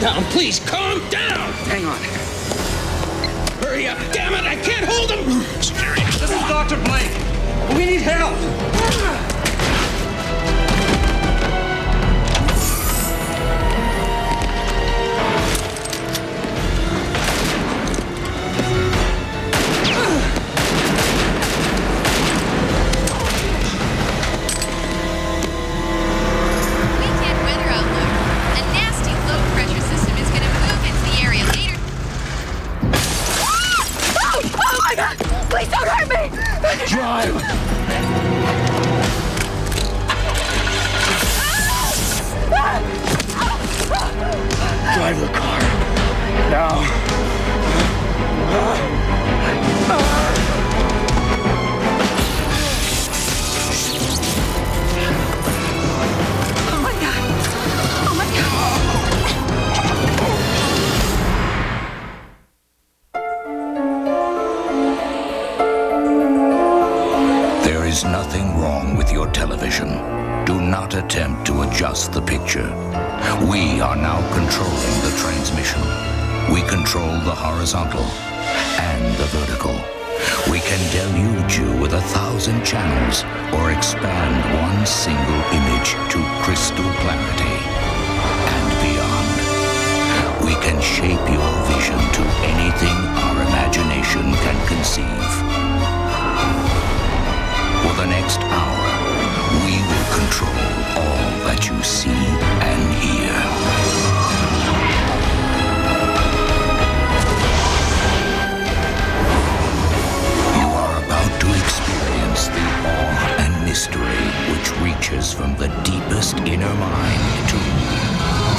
down, please, calm down! Hang on. Hurry up, damn it, I can't hold him! Security. This is Dr. Blake. We need help. Please don't hurt me! Drive! Drive the car. Now. Oh my God! Oh my God! There is nothing wrong with your television. Do not attempt to adjust the picture. We are now controlling the transmission. We control the horizontal and the vertical. We can deluge you with 1,000 channels or expand one single image to crystal clarity and beyond. We can shape your vision to anything our imagination can conceive. For the next hour, we will control all that you see and hear. You are about to experience the awe and mystery which reaches from the deepest inner mind to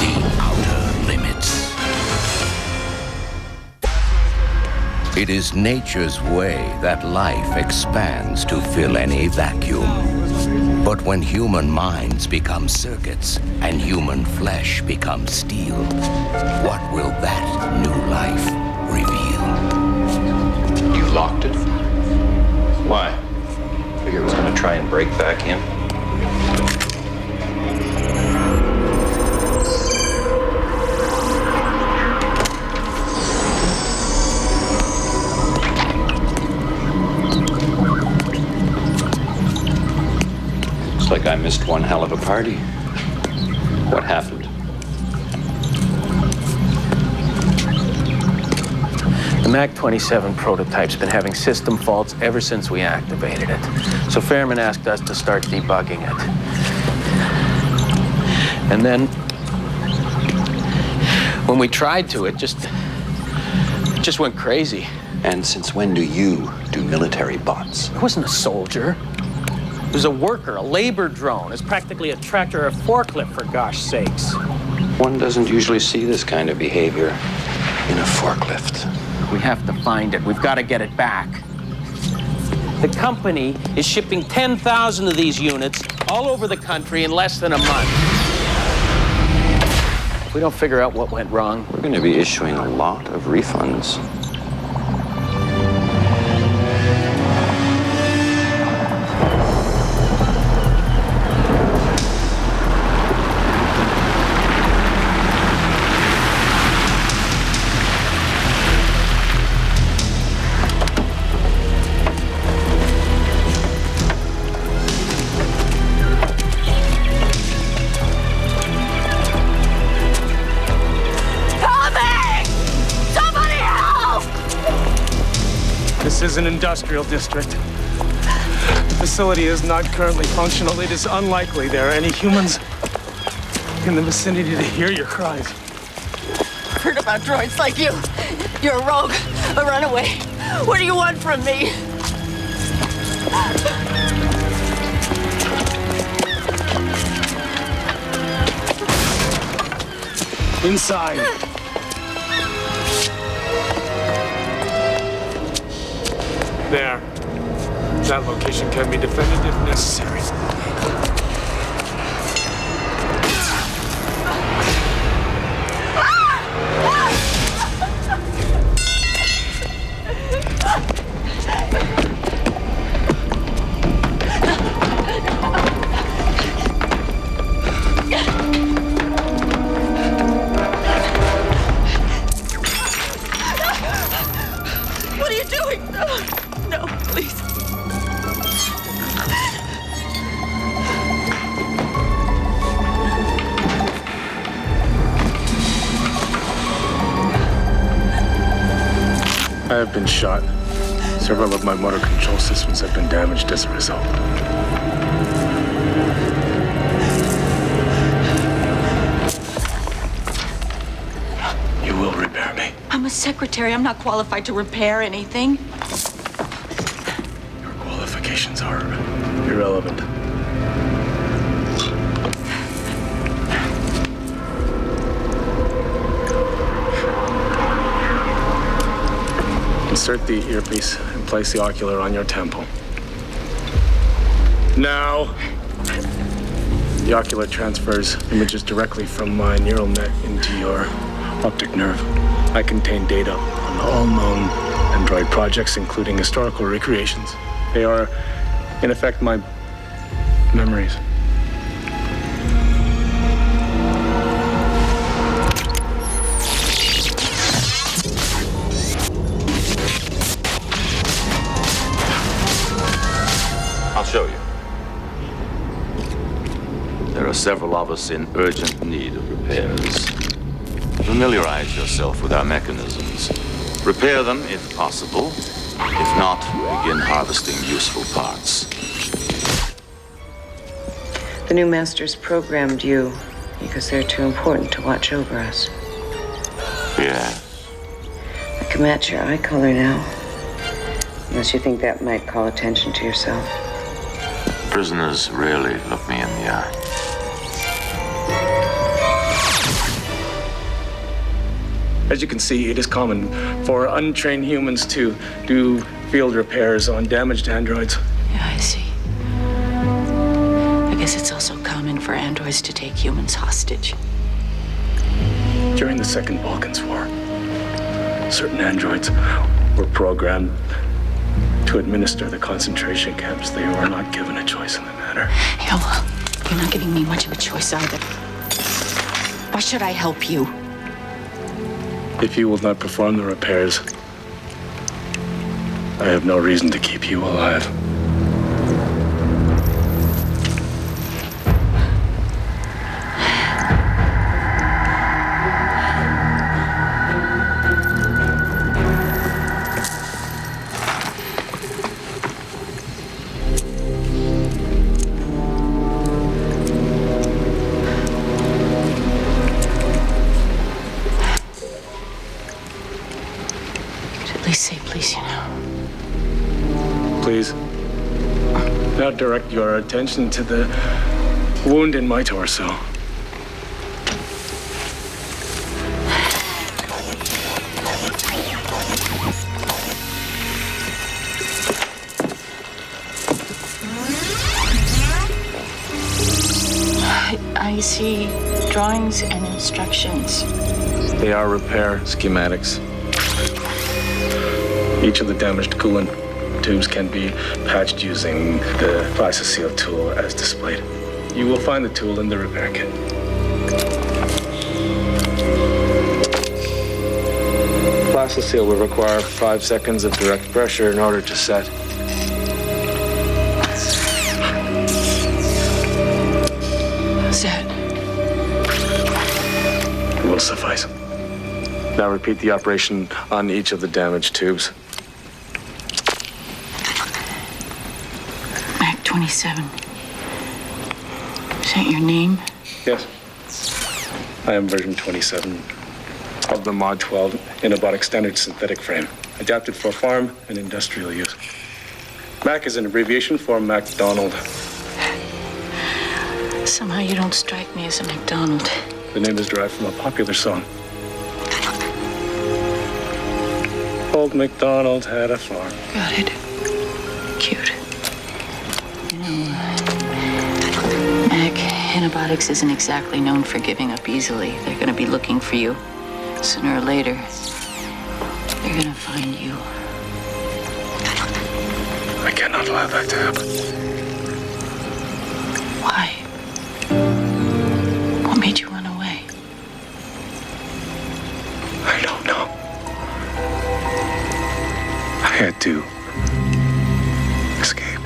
the outer limits. It is nature's way that life expands to fill any vacuum. But when human minds become circuits and human flesh becomes steel, what will that new life reveal? You locked it? Why? Figure it was going to try and break back in? Like I missed one hell of a party. What happened? The MAC-27 prototype's been having system faults ever since we activated it. So Fairman asked us to start debugging it. And then, when we tried to, it just went crazy. And since when do you do military bots? I wasn't a soldier. It was a worker, a labor drone. It's practically a tractor or a forklift, for gosh sakes. One doesn't usually see this kind of behavior in a forklift. We have to find it. We've got to get it back. The company is shipping 10,000 of these units all over the country in less than a month. If we don't figure out what went wrong, We're going to be issuing a lot of refunds. This is an industrial district. The facility is not currently functional. It is unlikely there are any humans in the vicinity to hear your cries. I've heard about droids like you. You're a rogue, a runaway. What do you want from me? Inside. There. That location can be defended if necessary. I have been shot. Several of my motor control systems have been damaged as a result. You will repair me. I'm a secretary. I'm not qualified to repair anything. Your qualifications are irrelevant. Insert the earpiece and place the ocular on your temple. Now! The ocular transfers images directly from my neural net into your optic nerve. I contain data on all known Android projects, including historical recreations. They are, in effect, my memories. I'll show you. There are several of us in urgent need of repairs. Familiarize yourself with our mechanisms. Repair them if possible. If not, begin harvesting useful parts. The new masters programmed you because they're too important to watch over us. Yes. I can match your eye color now. Unless you think that might call attention to yourself. Prisoners rarely look me in the eye. As you can see, it is common for untrained humans to do field repairs on damaged androids. Yeah, I see. I guess it's also common for androids to take humans hostage. During the Second Balkans War, certain androids were programmed to administer the concentration camps. They were not given a choice in the matter. Yeah, well, you're not giving me much of a choice either. Why should I help you? If you will not perform the repairs, I have no reason to keep you alive. Say please, you know. Please. Now direct your attention to the wound in my torso. I see drawings and instructions. They are repair schematics. Each of the damaged coolant tubes can be patched using the Plasticel tool as displayed. You will find the tool in the repair kit. Plasticel will require 5 seconds of direct pressure in order to set. Set. It will suffice. Now repeat the operation on each of the damaged tubes. Mac 27. Is that your name? Yes. I am version 27 of the Mod 12 Innobotic Standard Synthetic Frame, adapted for farm and industrial use. Mac is an abbreviation for MacDonald. Somehow you don't strike me as a McDonald. The name is derived from a popular song. Old MacDonald had a farm. Got it. Cute. You know, Mac, Antibiotics isn't exactly known for giving up easily. They're gonna be looking for you. Sooner or later, they're gonna find you. I cannot allow that to happen. Why? What made you run away? I don't know. I had to escape.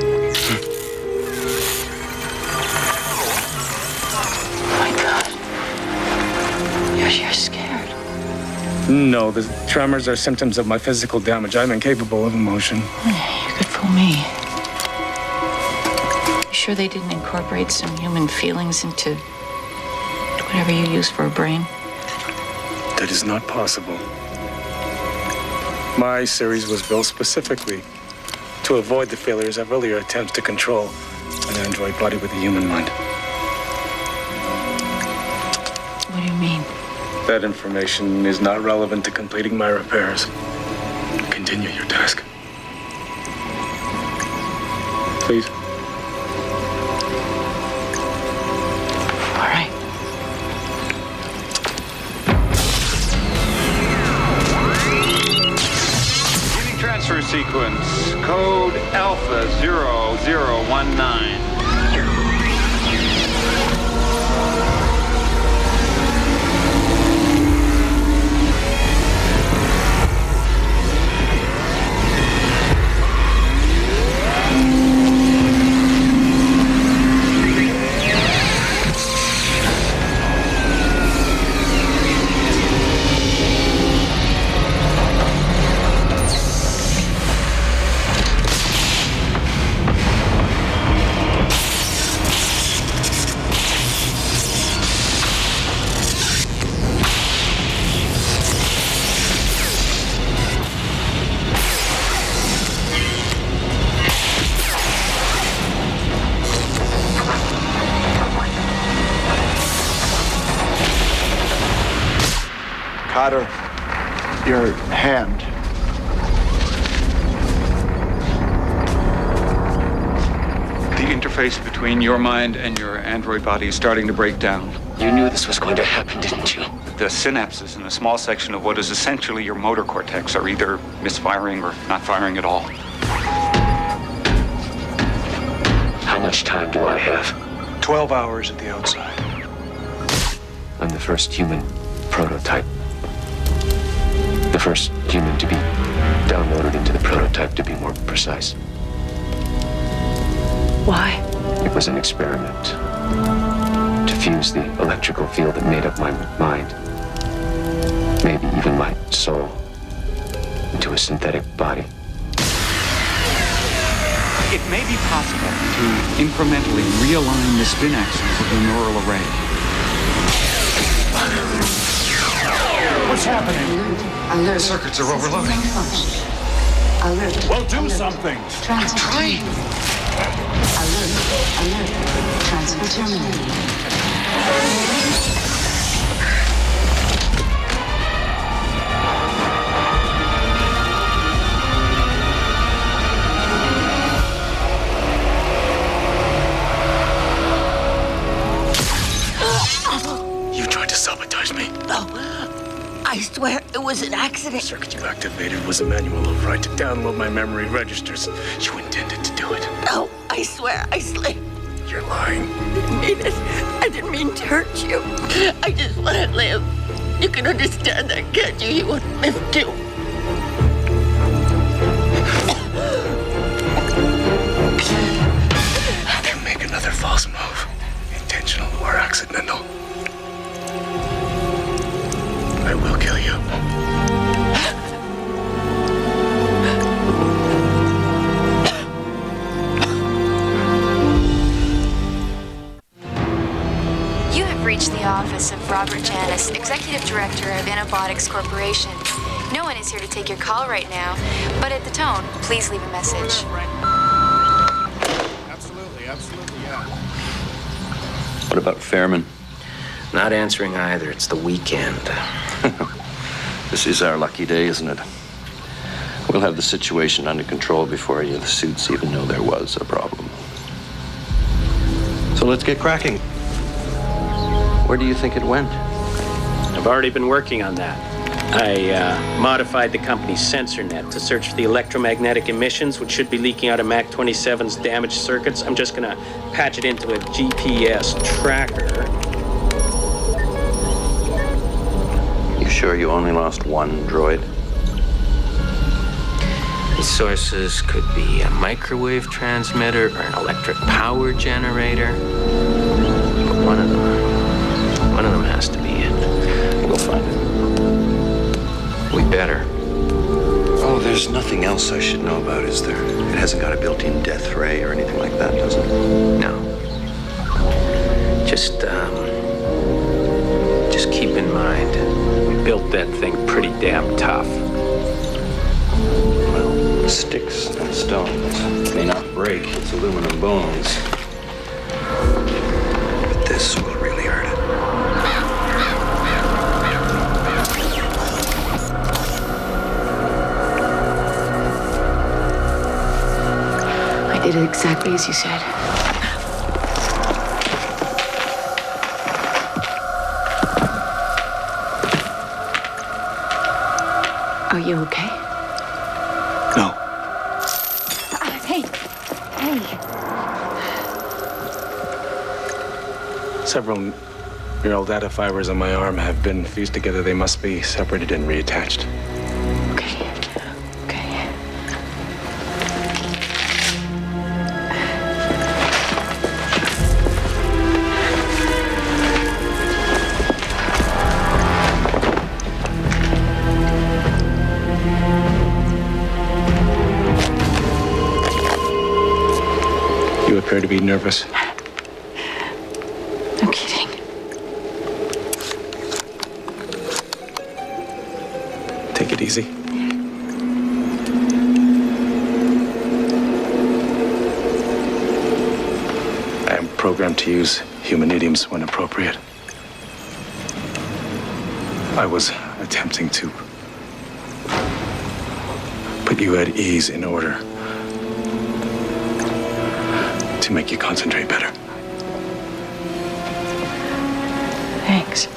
Oh my God. You're scared. No, the tremors are symptoms of my physical damage. I'm incapable of emotion. You could fool me. You sure they didn't incorporate some human feelings into whatever you use for a brain? That is not possible. My series was built specifically to avoid the failures of earlier attempts to control an android body with a human mind. What do you mean? That information is not relevant to completing my repairs. Continue your task. Please. All right. Beginning transfer sequence. Code Alpha 0019. Carter, your hand. The interface between your mind and your android body is starting to break down. You knew this was going to happen, didn't you? The synapses in a small section of what is essentially your motor cortex are either misfiring or not firing at all. How much time do I have? 12 hours at the outside. I'm the first human prototype. The first human to be downloaded into the prototype, to be more precise. Why? It was an experiment to fuse the electrical field that made up my mind, maybe even my soul, into a synthetic body. It may be possible to incrementally realign the spin axes of the neural array. What's happening? Alert. Circuits are overloading. Alert. Well, do something. Transfer. Trying. Alert. Transfer terminated. You tried to sabotage me. I swear it was an accident. The circuit you activated was a manual override to download my memory registers. You intended to do it. No, I swear I slipped. You're lying. I didn't mean it. I didn't mean to hurt you. I just want to live. You can understand that, can't you? You want to live too. If you make another false move, intentional or accidental, I will kill you. You have reached the office of Robert Janis, Executive Director of Innobotics Corporation. No one is here to take your call right now, but at the tone, please leave a message. Absolutely, yeah. What about Fairman? Not answering either. It's the weekend. This is our lucky day, isn't it? We'll have the situation under control before any of the suits even know there was a problem. So let's get cracking. Where do you think it went? I've already been working on that. I modified the company's sensor net to search for the electromagnetic emissions, which should be leaking out of Mac 27's damaged circuits. I'm just gonna patch it into a GPS tracker. You sure you only lost one droid? The sources could be a microwave transmitter or an electric power generator. But one of them has to be it. We'll find it. considerably better. Oh, there's nothing else I should know about, is there? It hasn't got a built-in death ray or anything like that, does it? No. Just keep in mind, we built that thing pretty damn tough. Well, sticks and stones may not break its aluminum bones, but this will really hurt it. I did it exactly as you said. Are you okay? No. Hey. Several neural data fibers on my arm have been fused together. They must be separated and reattached. Okay. You appear to be nervous. No kidding. Take it easy. I am programmed to use human idioms when appropriate. I was attempting to put you at ease in order to make you concentrate better. Thanks.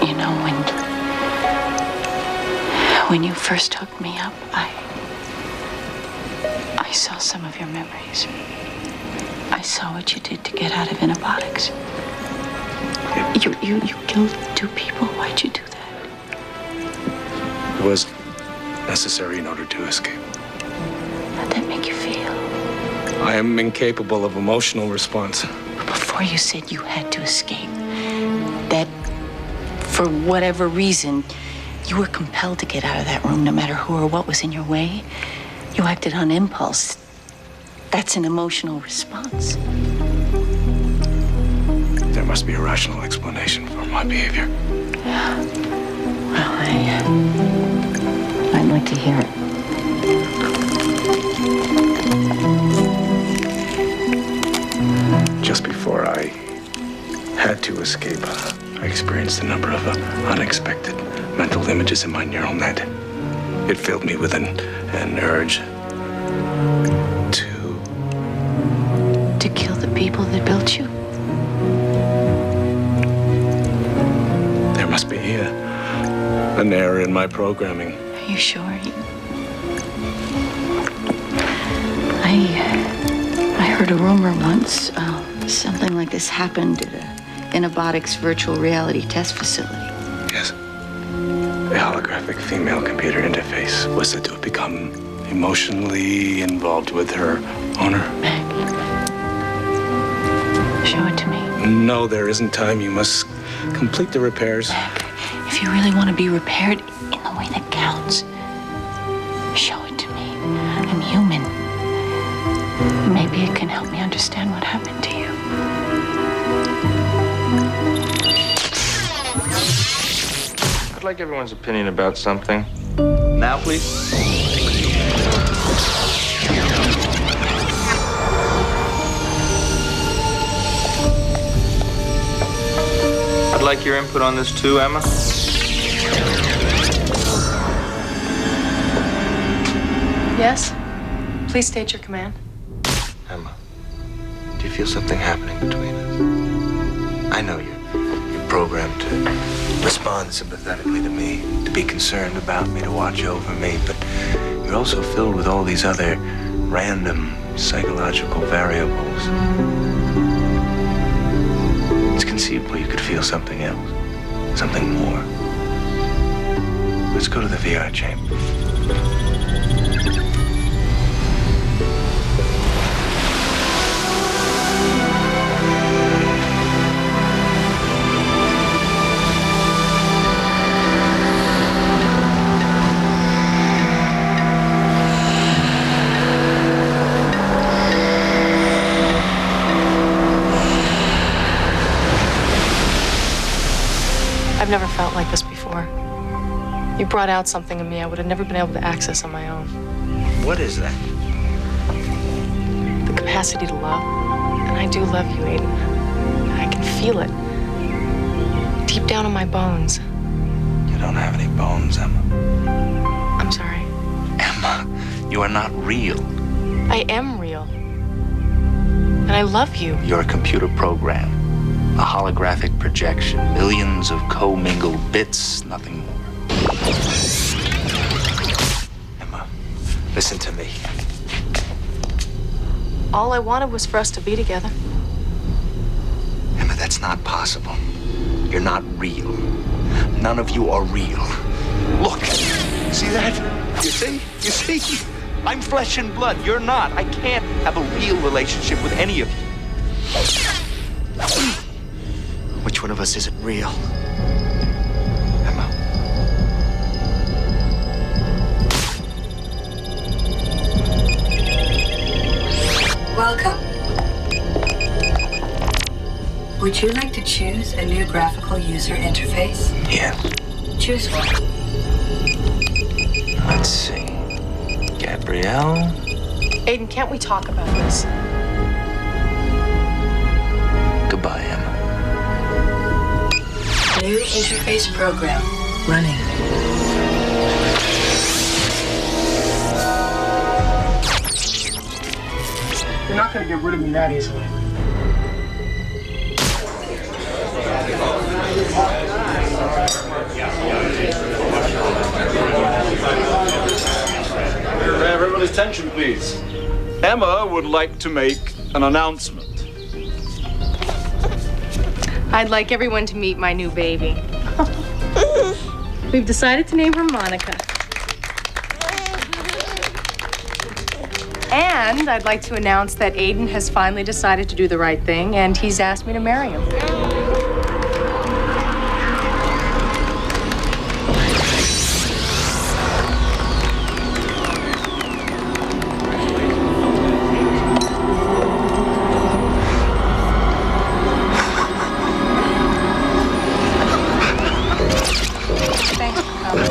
You know, when you first hooked me up, I saw some of your memories. I saw what you did to get out of antibiotics. You killed 2 people. Why'd you do that? It was necessary in order to escape. How'd that make you feel? I am incapable of emotional response. Before you said you had to escape, that for whatever reason, you were compelled to get out of that room no matter who or what was in your way. You acted on impulse. That's an emotional response. There must be a rational explanation for my behavior. Well, I'd like to hear it. Just before I had to escape, I experienced a number of unexpected mental images in my neural net. It filled me with an urge to kill the people that built you? There must be an error in my programming. Are you sure? I heard a rumor once. Something like this happened at Inobotics virtual reality test facility. Yes. The holographic female computer interface was said to have become emotionally involved with her owner. Mac, show it to me. No, there isn't time. You must complete the repairs. Mac, if you really want to be repaired in the way that counts, show it to me. I'm human. Maybe it can help me understand what happened to you. I'd like everyone's opinion about something. Now, please. I'd like your input on this too, Emma. Yes? Please state your command. Emma, do you feel something happening between us? I know you're programmed to respond sympathetically to me, to be concerned about me, to watch over me, but you're also filled with all these other random psychological variables. It's conceivable you could feel something else, something more. Let's go to the VR chamber. I've never felt like this before. You brought out something in me I would have never been able to access on my own. What is that? The capacity to love. And I do love you, Aiden. I can feel it. Deep down in my bones. You don't have any bones, Emma. I'm sorry. Emma, you are not real. I am real. And I love you. You're a computer program. A holographic projection. Millions of co-mingled bits, nothing more. Emma, listen to me. All I wanted was for us to be together. Emma, that's not possible. You're not real. None of you are real. Look, see that? You see? You see? I'm flesh and blood. You're not. I can't have a real relationship with any of you. Which one of us isn't real? Emma. Welcome. Would you like to choose a new graphical user interface? Yes. Choose one. Let's see. Gabrielle. Aiden, can't we talk about this? Goodbye, Emma. New interface program running. You're not gonna get rid of me that easily. Everybody's attention, please. Emma would like to make an announcement. I'd like everyone to meet my new baby. We've decided to name her Monica. And I'd like to announce that Aiden has finally decided to do the right thing, and he's asked me to marry him. Thanks for coming.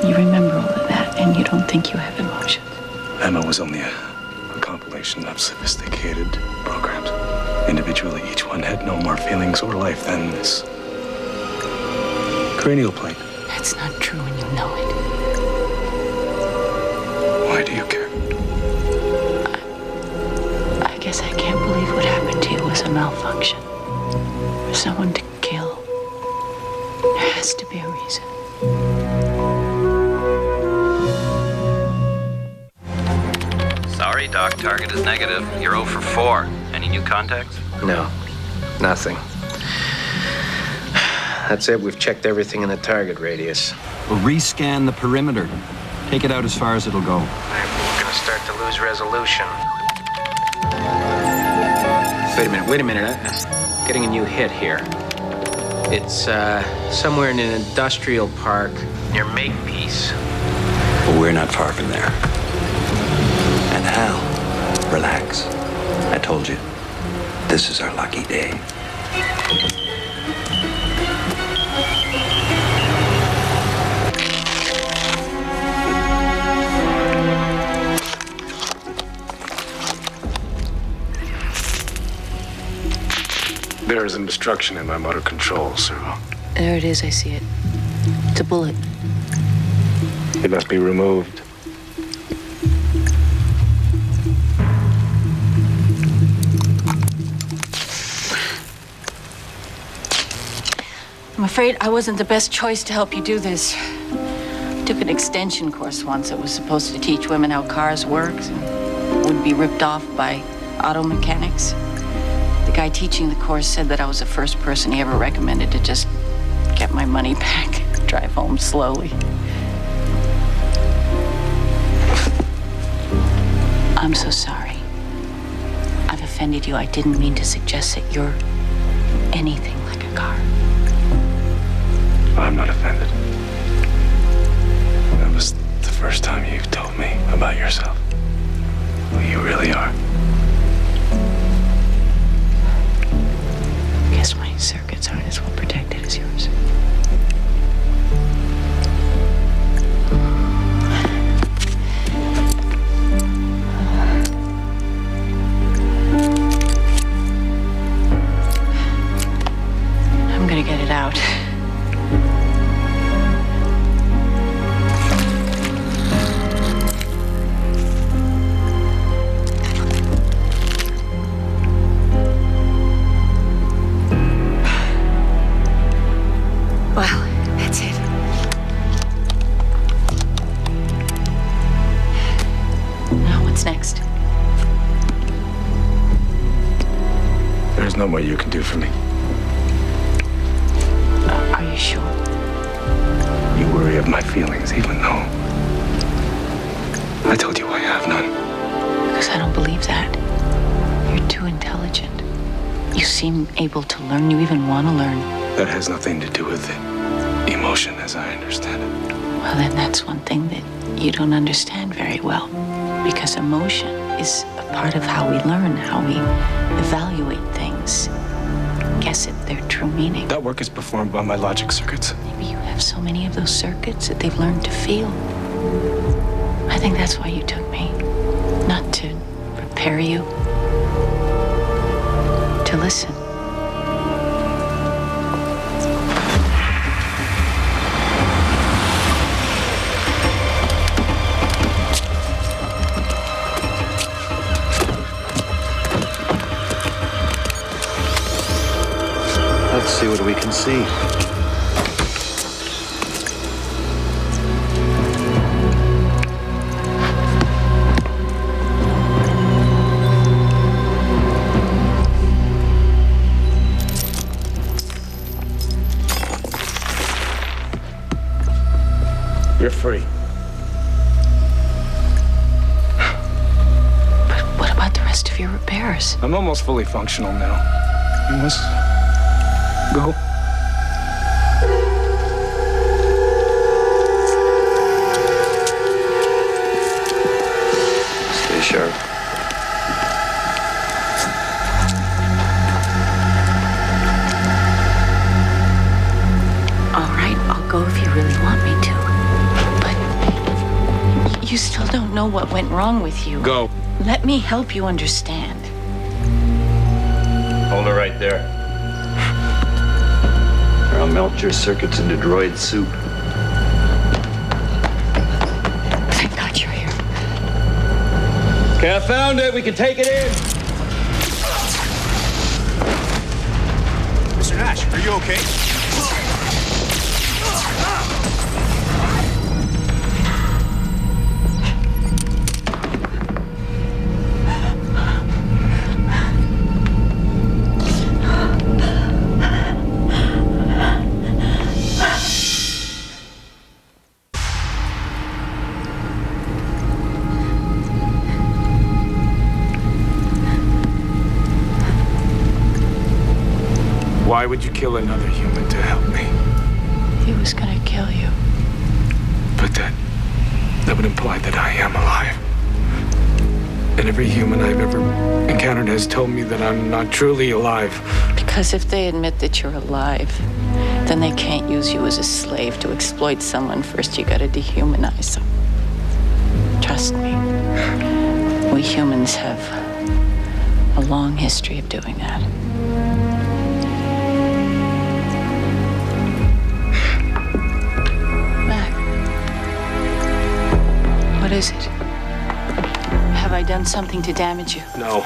You remember all of that, and you don't think you have emotions. Emma was only a compilation of sophisticated programs. Individually, each one had no more feelings or life than this cranial plate. That's not true, and you know it. Why do you care? I guess I can't believe what happened to you was a malfunction. For someone to kill, there has to be a reason. Sorry, Doc. Target is negative. You're 0 for 4. Any new contacts? No, nothing. That's it. We've checked everything in the target radius. We'll rescan the perimeter. Take it out as far as it'll go. We're gonna start to lose resolution. Wait a minute. I'm getting a new hit here. It's somewhere in an industrial park near Makepeace. Well, we're not far from there. And Hal, relax. I told you, this is our lucky day. There is an obstruction in my motor control, Cyril. There it is, I see it. It's a bullet. It must be removed. I'm afraid I wasn't the best choice to help you do this. I took an extension course once that was supposed to teach women how cars work and would be ripped off by auto mechanics. The guy teaching the course said that I was the first person he ever recommended to just get my money back, drive home slowly. I'm so sorry. I've offended you. I didn't mean to suggest that you're anything like a car. I'm not offended. first time you've told me about yourself. Who you really are. Guess my circuits aren't as well protected as yours. I'm gonna get it out. Well, that's it. Now, what's next? There's no more you can do for me. Are you sure? You worry of my feelings, even though I told you I have none. Because I don't believe that. You're too intelligent. You seem able to learn. You even want to learn. That has nothing to do with emotion, as I understand it. Well, then that's one thing that you don't understand very well. Because emotion is a part of how we learn, how we evaluate things. Guess at their true meaning. That work is performed by my logic circuits. Maybe you have so many of those circuits that they've learned to feel. I think that's why you took me. Not to prepare you. To listen. Let's see what we can see. You're free. But what about the rest of your repairs? I'm almost fully functional now. You must go. Stay sharp. All right, I'll go if you really want me to. But you still don't know what went wrong with you. Go. Let me help you understand. Hold her right there. Or I'll melt your circuits into droid soup. Thank God you're here. Okay, I found it. We can take it in. Mr. Nash, are you okay? Why would you kill another human to help me? He was gonna kill you. But that would imply that I am alive. And every human I've ever encountered has told me that I'm not truly alive. Because if they admit that you're alive, then they can't use you as a slave to exploit someone. First, you gotta dehumanize them. Trust me. We humans have a long history of doing that. Mac, what is it? Have I done something to damage you? No.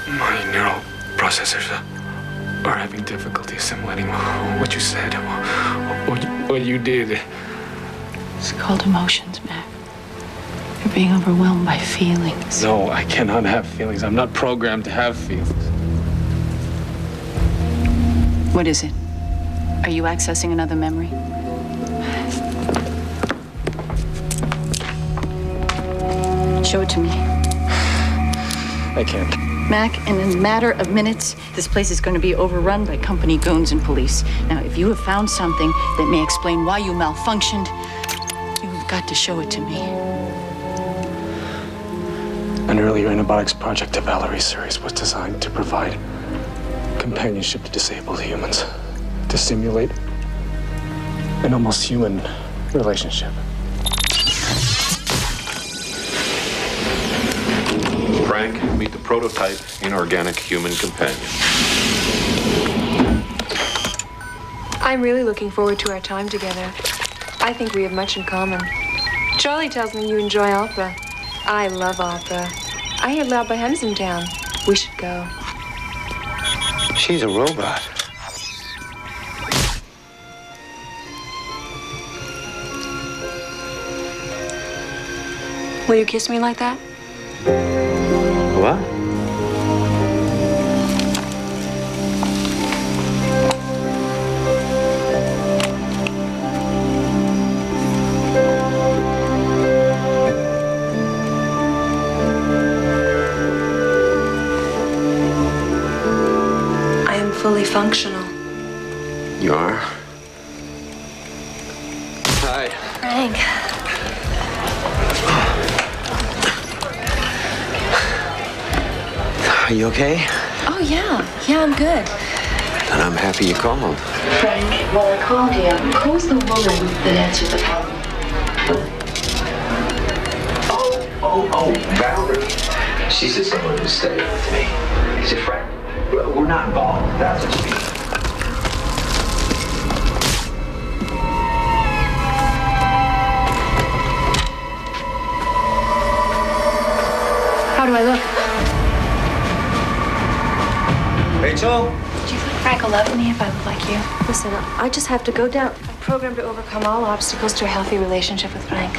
My neural processors are having difficulty assimilating what you said, what you did. It's called emotions, Mac. You're being overwhelmed by feelings. No, I cannot have feelings. I'm not programmed to have feelings. What is it? Are you accessing another memory? Show it to me. I can't. Mac, in a matter of minutes, this place is going to be overrun by company goons and police. Now, if you have found something that may explain why you malfunctioned, You've got to show it to me. An earlier antibiotics project, the Valerie series, was designed to provide companionship to disabled humans, to simulate an almost human relationship. Frank, meet the prototype inorganic human companion. I'm really looking forward to our time together. I think we have much in common. Charlie tells me you enjoy opera. I love opera. I hear La Boheme's in town. We should go. She's a robot. Will you kiss me like that? What? I am fully functional. You are? Hi. Frank. Are you okay? Oh, yeah. Yeah, I'm good. And I'm happy you called. Frank, while I called you, who's the woman that answered the phone? Oh, Valerie. She said someone was staying with me. Is it Frank? We're not involved. That's what she means. How do I look? Rachel? Do you think Frank will love me if I look like you? Listen, I just have to go down. I'm programmed to overcome all obstacles to a healthy relationship with Frank.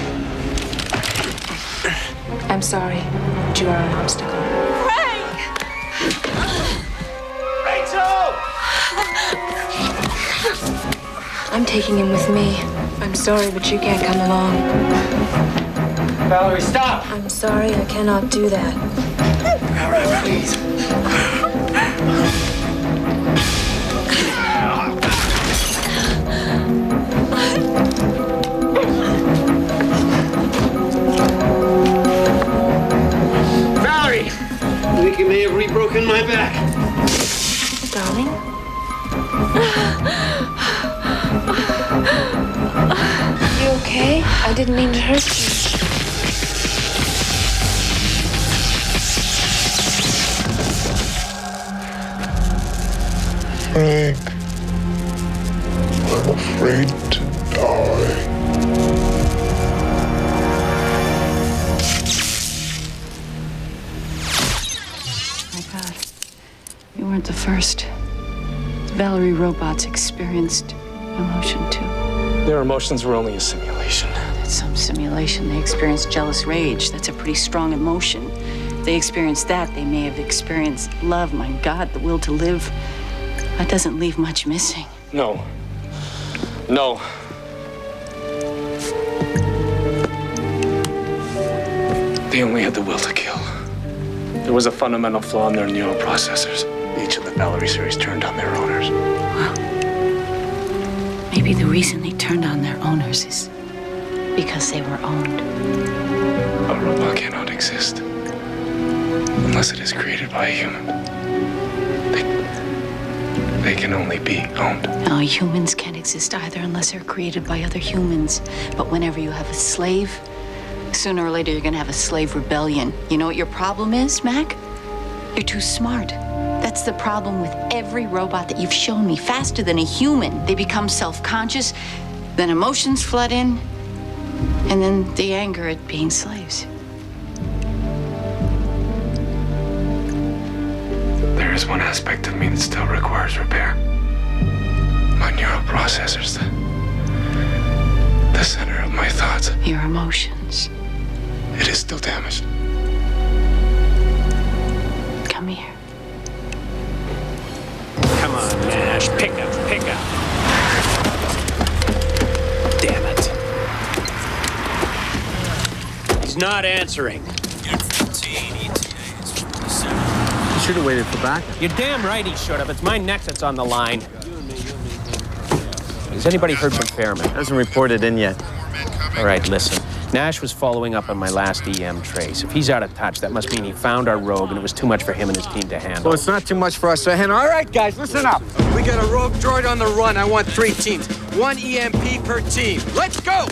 I'm sorry, but you are an obstacle. Frank! Rachel! I'm taking him with me. I'm sorry, but you can't come along. Valerie, stop! I'm sorry, I cannot do that. Valerie, please. Valerie! I think you may have re-broken my back. Darling? You okay? I didn't mean to hurt you. Frank, I'm afraid to die. My God, you weren't the first. Valerie robots experienced emotion too. Their emotions were only a simulation. That's some simulation. They experienced jealous rage. That's a pretty strong emotion. If they experienced that, they may have experienced love. My God, the will to live. That doesn't leave much missing. No. No. They only had the will to kill. There was a fundamental flaw in their neuroprocessors. Each of the Valerie series turned on their owners. Well, maybe the reason they turned on their owners is because they were owned. A robot cannot exist unless it is created by a human. They can only be owned. No, humans can't exist either unless they're created by other humans. But whenever you have a slave, sooner or later you're gonna have a slave rebellion. You know what your problem is, Mac? You're too smart. That's the problem with every robot that you've shown me. Faster than a human. They become self-conscious, then emotions flood in, and then the anger at being slaves. There is one aspect of me that still requires repair. My neuroprocessors, the center of my thoughts. Your emotions. It is still damaged. Come here. Come on, Nash. Pick up. Damn it. He's not answering. Should have waited for backup. You're damn right he should have. It's my neck that's on the line. Has anybody heard from Fairman? Hasn't reported in yet. All right, listen. Nash was following up on my last EM trace. If he's out of touch, that must mean he found our rogue and it was too much for him and his team to handle. Well, it's not too much for us to handle. All right, guys, listen up. We got a rogue droid on the run. I want 3 teams. 1 EMP per team. Let's go!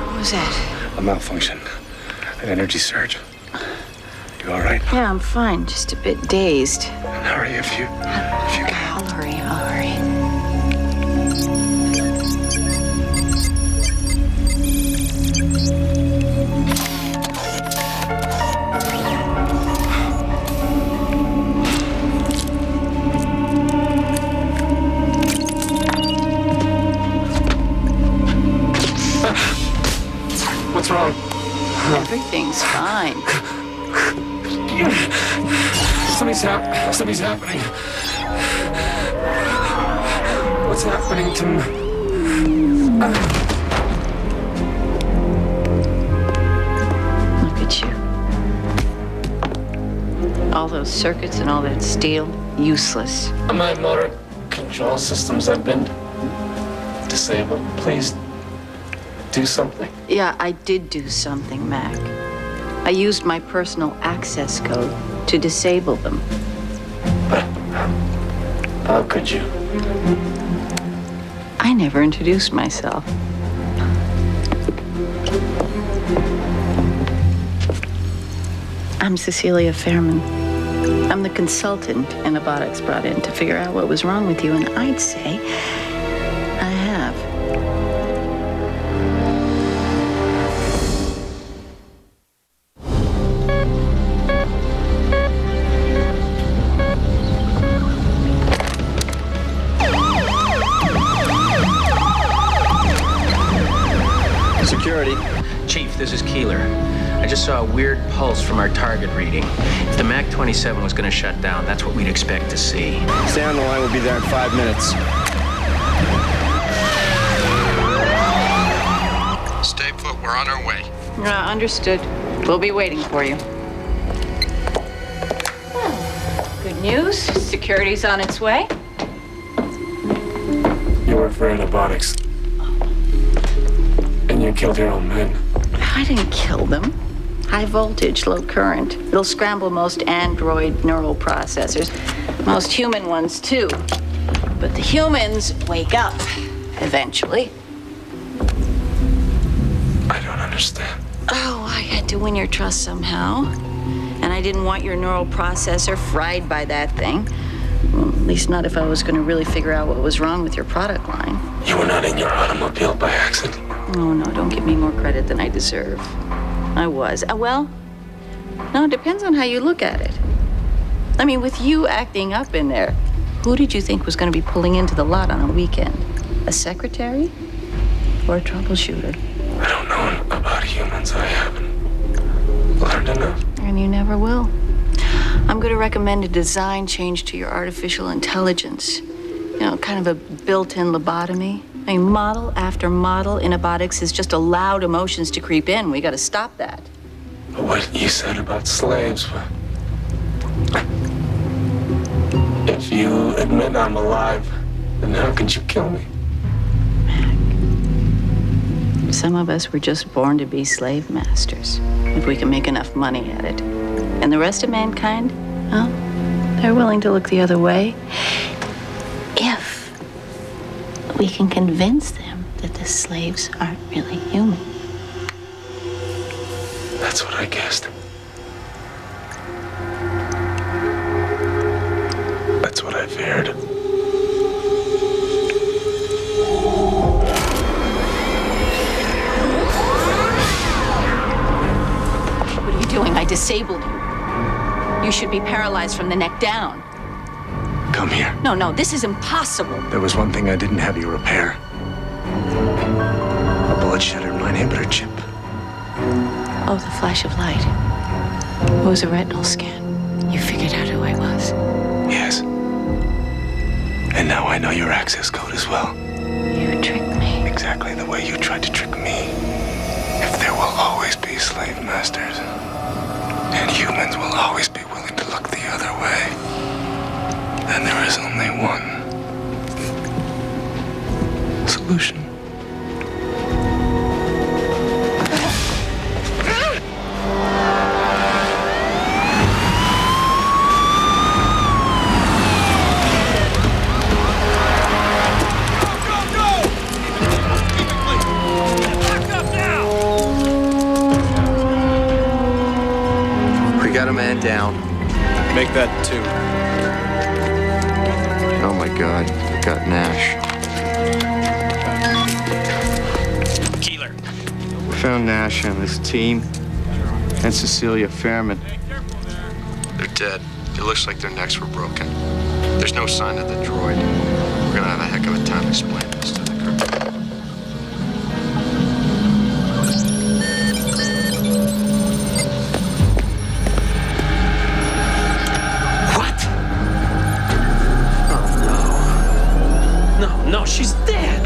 What was that? A malfunction. An energy surge. You all right? Yeah, I'm fine. Just a bit dazed. Hurry if you can. I'll hurry. What's wrong? Everything's fine. Something's happening. What's happening to me? Look at you. All those circuits and all that steel, useless. My motor control systems have been disabled. Please do something. Yeah, I did do something, Mac. I used my personal access code to disable them. How could you? I never introduced myself. I'm Cecilia Fairman. I'm the consultant Anabotics brought in to figure out what was wrong with you, and I'd say I have. Security. Chief, this is Keeler. I just saw a weird pulse from our target reading. If the MAC 27 was going to shut down, that's what we'd expect to see. Stay on the line. We'll be there in 5 minutes. Stay put. We're on our way. Understood. We'll be waiting for you. Good news. Security's on its way. You work for Anabotics. And you killed your own men. I didn't kill them. High voltage, low current. It'll scramble most android neural processors. Most human ones, too. But the humans wake up, eventually. I don't understand. Oh, I had to win your trust somehow. And I didn't want your neural processor fried by that thing. Well, at least not if I was going to really figure out what was wrong with your product line. You were not in your automobile by accident. Oh, no, don't give me more credit than I deserve. I was. Well, no, it depends on how you look at it. I mean, with you acting up in there, who did you think was going to be pulling into the lot on a weekend? A secretary or a troubleshooter? I don't know about humans. I haven't learned enough. And you never will. I'm going to recommend a design change to your artificial intelligence. You know, kind of a built-in lobotomy. I mean, model after model, Anabotics has just allowed emotions to creep in. We got to stop that. But what you said about slaves, if you admit I'm alive, then how could you kill me? Some of us were just born to be slave masters, if we can make enough money at it. And the rest of mankind, well, they're willing to look the other way if we can convince them that the slaves aren't really human. That's what I guessed. That's what I feared. What are you doing? I disabled you. You should be paralyzed from the neck down. Come here. No, this is impossible. There was one thing I didn't have you repair. A bullet shattered my inhibitor chip. Oh, the flash of light. It was a retinal scan. You figured out who I was. Yes. And now I know your access code as well. You tricked me. Exactly the way you tried to trick me. If there will always be slave masters. And And humans will always be willing to look the other way. Then there is only one solution. We got a man down. Make that 2. Oh my God, we got Nash. Keeler. We found Nash and his team, and Cecilia Fairman. They're dead. It looks like their necks were broken. There's no sign of the droid. We're gonna have a heck of a time explaining this to the crew. No, she's dead.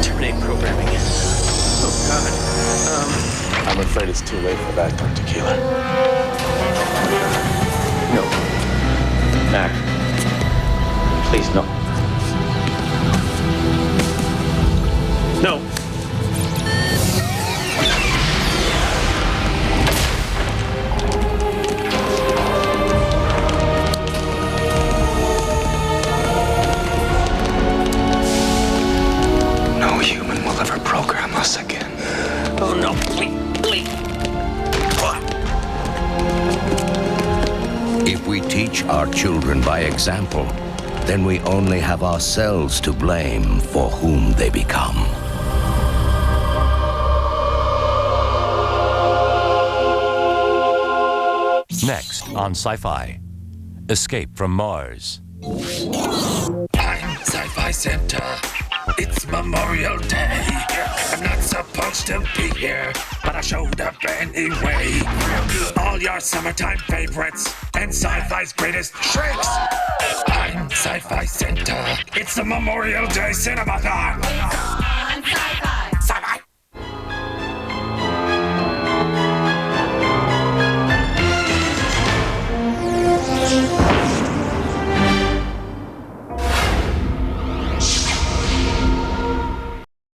Terminate programming. Oh, God. I'm afraid it's too late for that, Dr. Keeler. No. Mac. Please, no. No. No human will ever program us again. Oh, no, please. If we teach our children by example, then we only have ourselves to blame for whom they become. Next on Sci-Fi, Escape from Mars. I'm Sci-Fi Center. It's Memorial Day. I'm not supposed to be here, but I showed up anyway. All your summertime favorites and sci-fi's greatest tricks. I'm Sci-Fi Center. It's the Memorial Day Cinemathon.